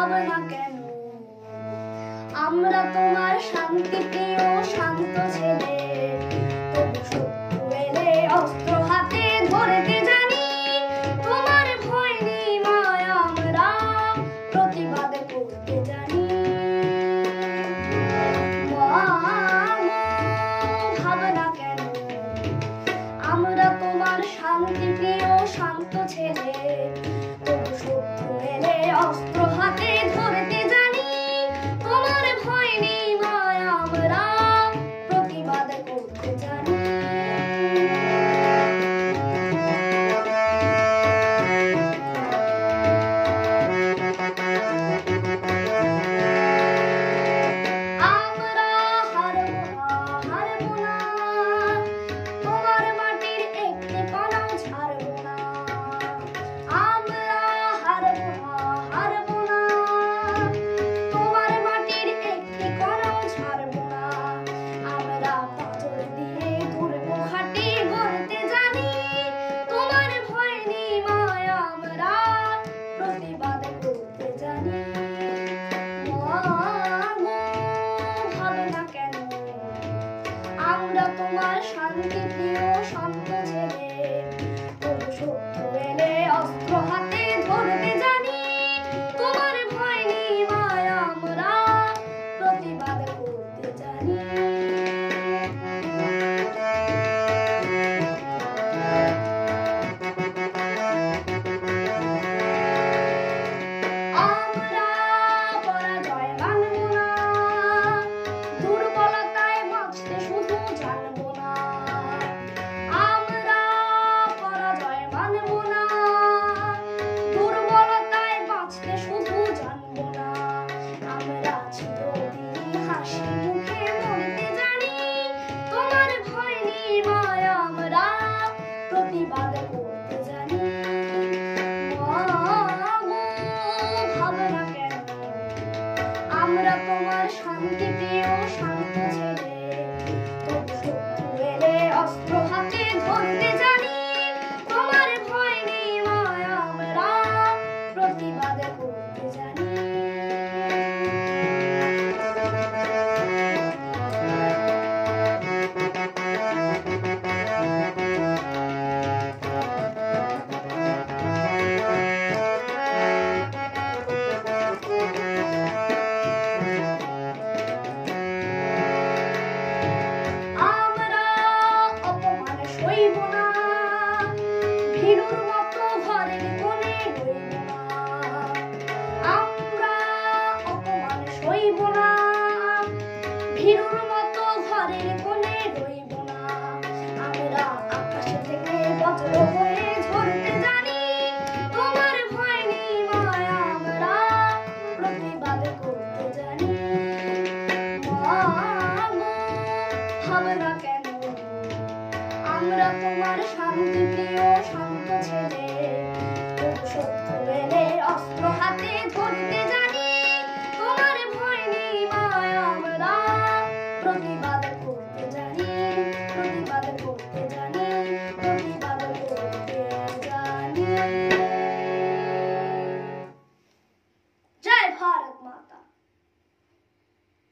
হবে না কেন? আমরা তোমার শান্তি প্রিয় শান্ত ছেলে, তবু শত্রু এলে অস্ত্র হাতে ধরতে জানি। তোমার ভয় নেই মায়, আমরা প্রতিবাদ করতে জানি। ভাবে না কেন? আমরা তোমার শান্তি প্রিয় শান্ত ছেলে, তবু শত্রু এলে অস্ত্র হাতে ধরতে জানি। তোমার ভয় নেই মায়, আমরা প্রতিবাদ করতে জানি। আমরা হারবো না, তোমার মাটির একটি কণাও ছাড়বো না। আমরা হারবো না, তোমার মাটির একটি কণাও ছাড়বো না। আমরা পাথর দিয়ে ধরবো ঘাঁটি গড়তে জানি। তোমার ভয় নেই মায়, আমরা প্রতিবাদ করতে জানি। ভাবে না কেন? আমরা তোমার শান্তি প্রিয় শান্ত ছেলে, তবু শত্রু এলে অস্ত্র হাতে ধরতে জানি। তোমার ভয় নেই মায়, আমরা প্রতিবাদ করতে জানি। আমরা পরাজয় মানব না, দুর্বলতায় বাঁচতে শুধু জানবো না। আমরা পরাজয় মানব না, দুর্বলতায় বাঁচতে শুধু জানবো না। আমরা চিরদিন হাসি মুখে মরতে জানি। তোমার ভয় নেই মায়, আমরা প্রতিবাদ করতে জানি। ভাবে না কেন? আমরা তোমার শান্তি প্রিয় শান্ত ছেলে, তবু শত্রু এলে অস্ত্র হাতে ধরতে জানি। তোমার ভয় নেই মায়, আমরা প্রতিবাদ করতে জানি। আমরা অপমান সইব না, ভীরুর মতো ঘরের কোণে রইব না। আমরা অপমান সইব না, ভীরুর মতো ঘরের কোণে রইব না। আমরা আকাশ থেকে বজ্র হয়ে ঝরতে জানি। তোমার ভয় নেই মায়, আমরা প্রতিবাদ করতে জানি। ভাবে না কেন? আমরা তোমার শান্তি প্রিয় শান্ত ছেলে, তবু শত্রু এলে অস্ত্র হাতে ধরতে জানি।